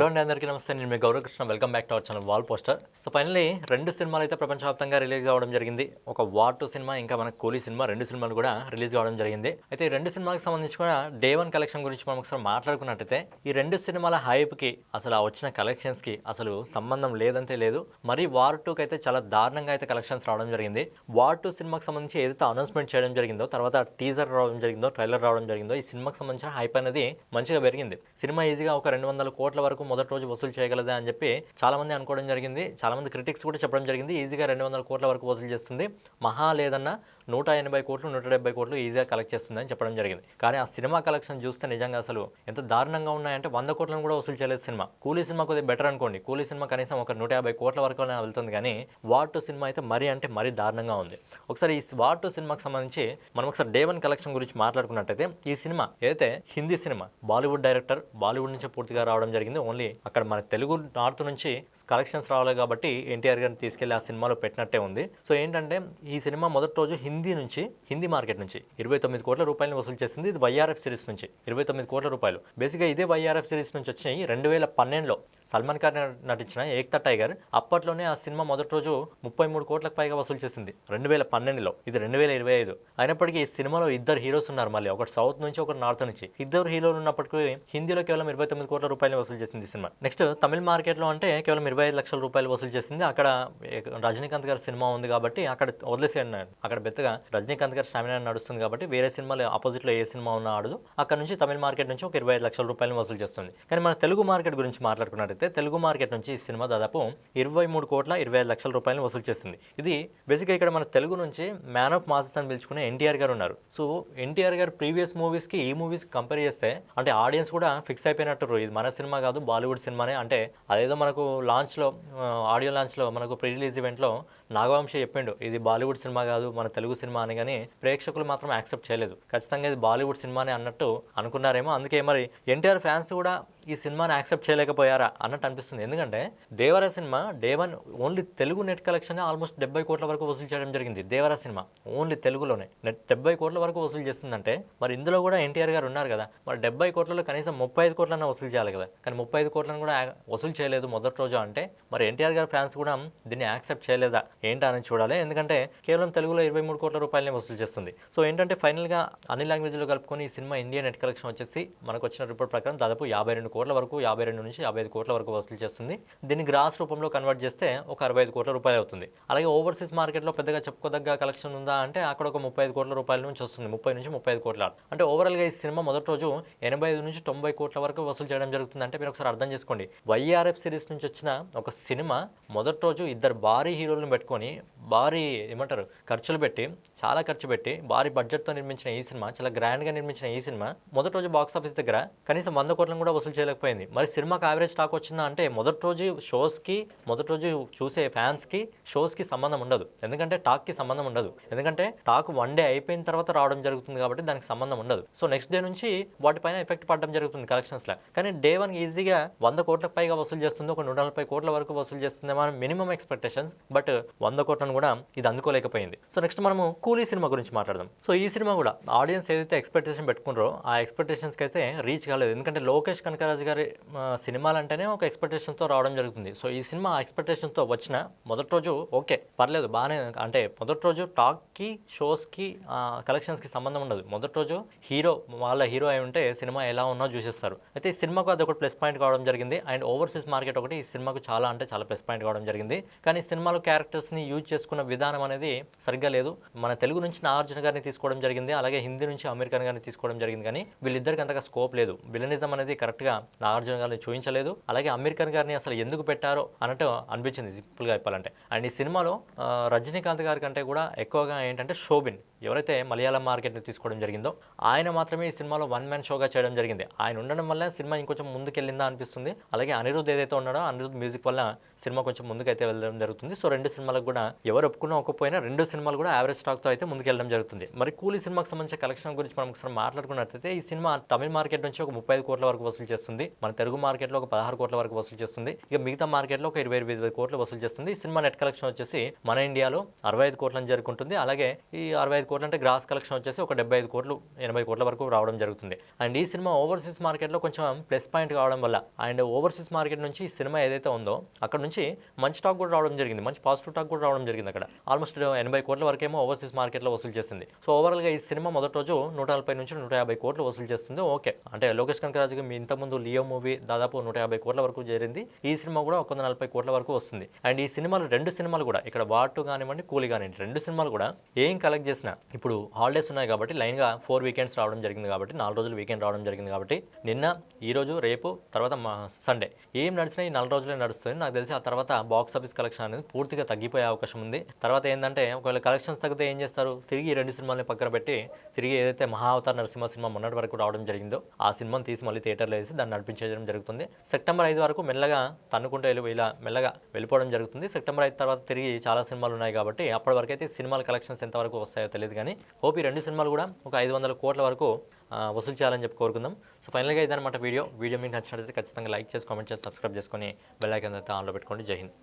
Hello అండి, అందరికీ నమస్తే. నేను మీ Gaurav Krishna. Welcome back to our channel wall poster. So finally రెండు సినిమాలు అయితే ప్రపంచవ్యాప్తంగా రిలీజ్ కావడం జరిగింది. ఒక వార్ 2 సినిమా, ఇంకా మన కూలీ సినిమా, రెండు సినిమాలు కూడా రిలీజ్ కావడం జరిగింది. అయితే ఈ రెండు సినిమాలకు సంబంధించి కూడా డే 1 కలెక్షన్ గురించి మనం ఒకసారి మాట్లాడుకున్నట్టయితే ఈ రెండు సినిమాల హైప్కి అసలు ఆ వచ్చిన కలెక్షన్స్కి అసలు సంబంధం లేదంటే లేదు. మరి వార్ 2కి అయితే చాలా దారుణంగా అయితే కలెక్షన్స్ రావడం జరిగింది. వార్ 2 సినిమాకి సంబంధించి ఏదైతే అనౌన్స్మెంట్ చేయడం జరిగిందో, తర్వాత టీజర్ రావడం జరిగిందో, ట్రైలర్ రావడం జరిగిందో, ఈ సినిమాకి సంబంధించిన హైప్ అనేది మంచిగా పెరిగింది. సినిమా ఈజీగా ఒక 200 కోట్ల వరకు మొదటి రోజు వసూలు చేయగలదా అని చెప్పి చాలా మంది అనుకోవడం జరిగింది. చాలా మంది క్రిటిక్స్ కూడా చెప్పడం జరిగింది ఈజీగా 200 కోట్ల వరకు వసూలు చేస్తుంది, మహా లేదన్నా 180 కోట్లు 170 కోట్లు ఈజీగా కలెక్ట్ చేస్తుందని చెప్పడం జరిగింది. కానీ ఆ సినిమా కలెక్షన్ చూస్తే నిజంగా అసలు ఎంత దారుణంగా ఉన్నాయంటే 100 కోట్లను కూడా వసూలు చేయలేదు సినిమా. కూలీ సినిమా కొద్దిగా బెటర్ అనుకోండి, కూలీ సినిమా కనీసం ఒక 150 కోట్ల వరకు వెళ్తుంది. కానీ వార్ 2 సినిమా అయితే మరీ అంటే మరీ దారుణంగా ఉంది. ఒకసారి ఈ వార్ 2 సినిమాకి సంబంధించి మనం ఒకసారి డే 1 కలెక్షన్ గురించి మాట్లాడుకున్నట్టయితే ఈ సినిమా ఏదైతే హిందీ సినిమా, బాలీవుడ్ డైరెక్టర్ బాలీవుడ్ నుంచి పూర్తిగా రావడం జరిగింది. ఓన్లీ అక్కడ మన తెలుగు నార్త్ నుంచి కలెక్షన్స్ రావాలి కాబట్టి ఎన్టీఆర్ గారిని తీసుకెళ్లి ఆ సినిమాలో పెట్టినట్టే ఉంది. సో ఏంటంటే ఈ సినిమా మొదటి రోజు హిందీ మార్కెట్ నుంచి 29 కోట్ల రూపాయలను వసూలు చేసింది. ఇది వైఆర్ఎఫ్ సిరీస్ నుంచి 29 కోట్ల రూపాయలు. బేసిక్గా ఇదే వైఆర్ఎఫ్ సిరీస్ నుంచి వచ్చినాయి. 2012లో సల్మాన్ ఖాన్ నటించిన ఏక్తా టైగర్ అప్పట్లోనే ఆ సినిమా మొదటి రోజు 33 కోట్లకు పైగా వసూలు చేసింది 2012లో. ఇది 2025. అయినప్పటికీ ఈ సినిమాలో ఇద్దరు హీరోస్ ఉన్నారు. మళ్ళీ ఒకటి సౌత్ నుంచి, ఒకటి నార్త్ నుంచి. ఇద్దరు హీరోలు ఉన్నప్పటికీ హిందీలో కేవలం 29 కోట్ల రూపాయలు వసూలు చేసింది సినిమా. నెక్స్ట్ తమిళ మార్కెట్లో అంటే కేవలం 25 లక్షల రూపాయలు వసూలు చేసింది. అక్కడ రజనీకాంత్ గారి సినిమా ఉంది కాబట్టి అక్కడ వదిలేసేయండి. అక్కడ పెద్దగా రజనీకాంత్ గారి స్టామినా నడుస్తుంది కాబట్టి వేరే సినిమాలు ఆపోజిట్లో ఏ సినిమా ఉన్నా ఆడదు. అక్కడ నుంచి తమిళ మార్కెట్ నుంచి ఒక 25 లక్షల రూపాయలు వసూలు చేస్తుంది. కానీ మన తెలుగు మార్కెట్ గురించి మాట్లాడుకున్నట్టయితే తెలుగు మార్కెట్ నుంచి ఈ సినిమా దాదాపు 23 కోట్ల 25 లక్షల రూపాయలు వసూలు చేస్తుంది. ఇది బేసిక్గా ఇక్కడ మన తెలుగు నుంచి మ్యాన్ ఆఫ్ మాసెస్ అని పిలుచుకునే ఎన్టీఆర్ గారు ఉన్నారు. సో ఎన్టీఆర్ గారు ప్రీవియస్ మూవీస్కి ఈ మూవీస్ కంపేర్ చేస్తే అంటే ఆడియన్స్ కూడా ఫిక్స్ అయిపోయినట్టు ఇది మన సినిమా కాదు బాలీవుడ్ సినిమానే. అంటే అదేదో మనకు లాంచ్లో ఆడియో లాంచ్లో మనకు ప్రీ రిలీజ్ ఈవెంట్లో నాగవంశీ చెప్పిండు ఇది బాలీవుడ్ సినిమా కాదు మన తెలుగు సినిమా అని. కానీ ప్రేక్షకులు మాత్రం యాక్సెప్ట్ చేయలేదు. ఖచ్చితంగా ఇది బాలీవుడ్ సినిమానే అన్నట్టు అనుకున్నారేమో. అందుకే మరి ఎన్టీఆర్ ఫ్యాన్స్ కూడా ఈ సినిమాని యాక్సెప్ట్ చేయలేకపోయారా అన్నట్టు అనిపిస్తుంది. ఎందుకంటే Devara cinema day 1 only Telugu net collection almost 70 కోట్ల వరకు వసూలు చేయడం జరిగింది. దేవరా సినిమా ఓన్లీ తెలుగులోనే నెట్ 70 కోట్ల వరకు వసూలు చేస్తుందంటే మరి ఇందులో కూడా ఎన్టీఆర్ గారు ఉన్నారు కదా. మరి 70 కోట్లలో కనీసం 35 కోట్లన్నా వసూలు చేయాలి కదా. కానీ 35 కోట్లను కూడా వసూలు చేయలేదు మొదటి రోజు. అంటే మరి ఎన్టీఆర్ గారి ఫ్యాన్స్ కూడా దీన్ని యాక్సెప్ట్ చేయలేదా ఏంటా అని చూడాలి. ఎందుకంటే కేవలం తెలుగులో 23 కోట్ల రూపాయలని వసూలు చేస్తుంది. సో ఏంటంటే ఫైనల్గా అన్ని లాంగ్వేజ్లో కలుపుకొని ఈ సినిమా ఇండియా నెట్ కలెక్షన్ వచ్చేసి మనకు వచ్చిన రిపోర్ట్ ప్రకారం దాదాపు 52 కోట్ల వరకు, 52 నుంచి 55 కోట్ల వరకు వసూలు చేస్తుంది. దీన్ని గ్రాస్ రూపంలో కన్వర్ట్ చేస్తే ఒక 65 కోట్ల రూపాయలు అవుతుంది. అలాగే ఓవర్సీస్ మార్కెట్లో పెద్దగా చెప్పుకోదగ్గ కలెక్షన్ ఉందా అంటే అక్కడ ఒక 35 కోట్ల రూపాయల నుంచి వస్తుంది. 30 నుంచి 35 కోట్ల. అంటే ఓవరాల్గా ఈ సినిమా మొదటి రోజు 85 నుంచి 90 కోట్ల వరకు వసూలు చేయడం జరుగుతుంది. అంటే మీరు ఒకసారి అర్థం చేసుకోండి, వైఆర్ఎఫ్ సిరీస్ నుంచి వచ్చిన ఒక సినిమా మొదటి రోజు ఇద్దరు భారీ హీరోలను పెట్టుకొని భారీ ఏమంటారు ఖర్చులు పెట్టి, చాలా ఖర్చు పెట్టి భారీ బడ్జెట్తో నిర్మించిన ఈ సినిమా, చాలా గ్రాండ్గా నిర్మించిన ఈ సినిమా మొదటి రోజు బాక్స్ ఆఫీస్ దగ్గర కనీసం 100 కోట్లను కూడా వసూలు చేయలేకపోయింది. మరి సినిమాకి యావరేజ్ టాక్ వచ్చిందా అంటే మొదటి రోజు షోస్కి, మొదటి రోజు చూసే ఫ్యాన్స్కి షోస్కి సంబంధం ఉండదు. ఎందుకంటే టాక్కి సంబంధం ఉండదు. ఎందుకంటే టాక్ 1 డే అయిపోయిన తర్వాత రావడం జరుగుతుంది కాబట్టి దానికి సంబంధం ఉండదు. సో నెక్స్ట్ డే నుంచి వాటిపైన ఎఫెక్ట్ పడడం జరుగుతుంది కలెక్షన్స్లో. కానీ డే 1 ఈజీగా 100 కోట్లకు పైగా వసూలు చేస్తుంది, ఒక 140 కోట్ల వరకు వసూలు చేస్తుంది మన మినిమం ఎక్స్పెక్టేషన్స్. బట్ 100 కోట్లను కూడా ఇది అందుకోలేకపోయింది. సో నెక్స్ట్ మనము కూలీ సినిమా గురించి మాట్లాడదాం. సో ఈ సినిమా కూడా ఆడియన్స్ ఏదైతే ఎక్స్పెక్టేషన్ పెట్టుకున్నారో ఆ ఎక్స్పెక్టేషన్స్కి అయితే రీచ్ కాలేదు. ఎందుకంటే లోకేష్ కనకరాజు గారి సినిమాలంటేనే ఒక ఎక్స్పెక్టేషన్తో రావడం జరుగుతుంది. సో ఈ సినిమా ఎక్స్పెక్టేషన్తో వచ్చిన మొదటి రోజు ఓకే పర్లేదు బాగానే, అంటే మొదటి రోజు టాక్కి, షోస్కి, కలెక్షన్స్కి సంబంధం ఉండదు. మొదటి రోజు వాళ్ళ హీరో అయి ఉంటే సినిమా ఎలా ఉన్నా చూసేస్తారు. అయితే ఈ సినిమాకు అది ఒకటి ప్లస్ పాయింట్ కావడం జరిగింది. అండ్ ఓవర్సీస్ మార్కెట్ ఒకటి ఈ సినిమాకు చాలా అంటే చాలా ప్లస్ పాయింట్ కావడం జరిగింది. కానీ సినిమాలో క్యారెక్టర్స్ని యూజ్ చేసుకున్న విధానం అనేది సరిగ్గా లేదు. మన తెలుగు నుంచి నాగార్జున గారిని తీసుకోవడం జరిగింది, అలాగే హిందీ నుంచి అమీర్ ఖాన్ గారిని తీసుకోవడం జరిగింది. కానీ వీళ్ళిద్దరికి అంతగా స్కోప్ లేదు. విలనిజం అనేది కరెక్ట్గా నాగార్జున గారిని చూపించలేదు. అలాగే అమీర్ ఖాన్ గారిని అసలు ఎందుకు పెట్టారో అన్నట్టు అనిపించింది సింపుల్గా చెప్పాలంటే. అండ్ ఈ సినిమాలో రజనీకాంత్ గారి కంటే కూడా ఎక్కువగా ఏంటంటే శోభిన్ ఎవరైతే మలయాళం మార్కెట్ని తీసుకోవడం జరిగిందో ఆయన మాత్రమే ఈ సినిమాలో 1 మ్యాన్ షోగా చేయడం జరిగింది. ఆయన ఉండడం వల్ల సినిమా ఇంకొంచెం ముందుకెళ్ళిందా అనిపిస్తుంది. అలాగే అనిరుద్ధ్ ఏదైతే ఉన్నాడో అనిరుద్ధ్ మ్యూజిక్ వల్ల సినిమా కొంచెం ముందుకైతే వెళ్ళడం జరుగుతుంది. సో రెండు సినిమాలకు కూడా ఎవరు ఒప్పుకున్నా ఒప్పుకోపోయినా రెండు సినిమాలు కూడా యావరేజ్ స్టాక్తో అయితే ముందుకెళ్ళడం జరుగుతుంది. మరి కూలీ సినిమాకి సంబంధించిన కలెక్షన్ గురించి మనం ఒకసారి మాట్లాడుకున్నట్లయితే ఈ సినిమా తమిళ మార్కెట్ నుంచి ఒక 35 కోట్ల వరకు వసూలు చేస్తుంది. మన తెలుగు మార్కెట్లో ఒక 16 కోట్ల వరకు వసూలు చేస్తుంది. ఇక మిగతా మార్కెట్లో ఒక 20 కోట్లు వసూలు చేస్తుంది. ఈ సినిమా నెట్ కలెక్షన్ వచ్చేసి మన ఇండియాలో 65 కోట్లను చేరుకుంటుంది. అలాగే ఈ 65 కోట్లు అంటే గ్రాస్ కలెక్షన్ వచ్చేసి ఒక 75 కోట్లు 80 కోట్ల వరకు రావడం జరుగుతుంది. అండ్ ఈ సినిమా ఓవర్సీస్ మార్కెట్లో కొంచెం ప్లస్ పాయింట్ కావడం వల్ల అండ్ ఓవర్సీస్ మార్కెట్ నుంచి ఈ సినిమా ఏదైతే ఉందో అక్కడ నుంచి మంచి టాక్ కూడా రావడం జరిగింది, మంచి పాజిటివ్ టాక్ కూడా రావడం జరిగింది. అక్కడ ఆల్మోస్ట్ 80 కోట్ల వరకేమో ఓవర్సీస్ మార్కెట్లో వసూలు చేసింది. సో ఓవరాల్గా ఈ సినిమా మొదటి రోజు 140 నుంచి 150 కోట్లు వసూలు చేస్తుంది. ఓకే, అంటే లోకేష్ కనకరాజుకి మీ ఇంతకుముందు లియో మూవీ దాదాపు 150 కోట్ల వరకు చేరింది. ఈ సినిమా కూడా 140 కోట్ల వరకు వస్తుంది. అండ్ ఈ సినిమాలు 2 సినిమాలు కూడా ఇక్కడ వాటు కానివ్వండి కూలీ కానివ్వండి 2 సినిమాలు కూడా ఏం కలెక్ట్ చేసినా ఇప్పుడు హాలిడేస్ ఉన్నాయి కాబట్టి లైన్గా 4 వీకెండ్స్ రావడం జరిగింది కాబట్టి 4 రోజులు వీకెండ్ రావడం జరిగింది కాబట్టి నిన్న ఈ రోజు రేపు తర్వాత సండే ఏం నడిచినా ఈ 4 రోజులే నడుస్తుంది. నాకు తెలిసి ఆ తర్వాత బాక్స్ ఆఫీస్ కలెక్షన్ అనేది పూర్తిగా తగ్గిపోయే అవకాశం ఉంది. తర్వాత ఏంటంటే ఒకవేళ కలెక్షన్స్ తగ్గితే ఏం చేస్తారు, తిరిగి ఈ 2 సినిమాలని పక్కన పెట్టి తిరిగి ఏదైతే మహావతార్ నరసింహ సినిమా మొన్నటి వరకు రావడం జరిగిందో ఆ సినిమాని తీసి మళ్ళీ థియేటర్లో వేసి దాన్ని నడిపించడం జరుగుతుంది. సెప్టెంబర్ 5 వరకు మెల్లగా తన్నుకుంటూ ఇలా మెల్లగా వెళ్ళిపోవడం జరుగుతుంది. సెప్టెంబర్ 5 తర్వాత తిరిగి చాలా సినిమాలు ఉన్నాయి కాబట్టి అప్పటి వరకు అయితే సినిమాల కలెక్షన్స్ ఎంతవరకు వస్తాయో తెలియదు. కానీ హోప్ ఈ 2 సినిమాలు కూడా ఒక 500 కోట్ల వరకు వసూలు చేయాలని చెప్పి కోరుకుందాం. సో ఫైనల్గా ఇదన్నమాట వీడియో మీకు నచ్చినట్లయితే ఖచ్చితంగా లైక్ చేసి కామెంట్ చేసి సబ్స్క్రైబ్ చేసుకొని బెల్ ఐకాన్ అయితే ఆన్లో పెట్టుకోండి. జై హింద్.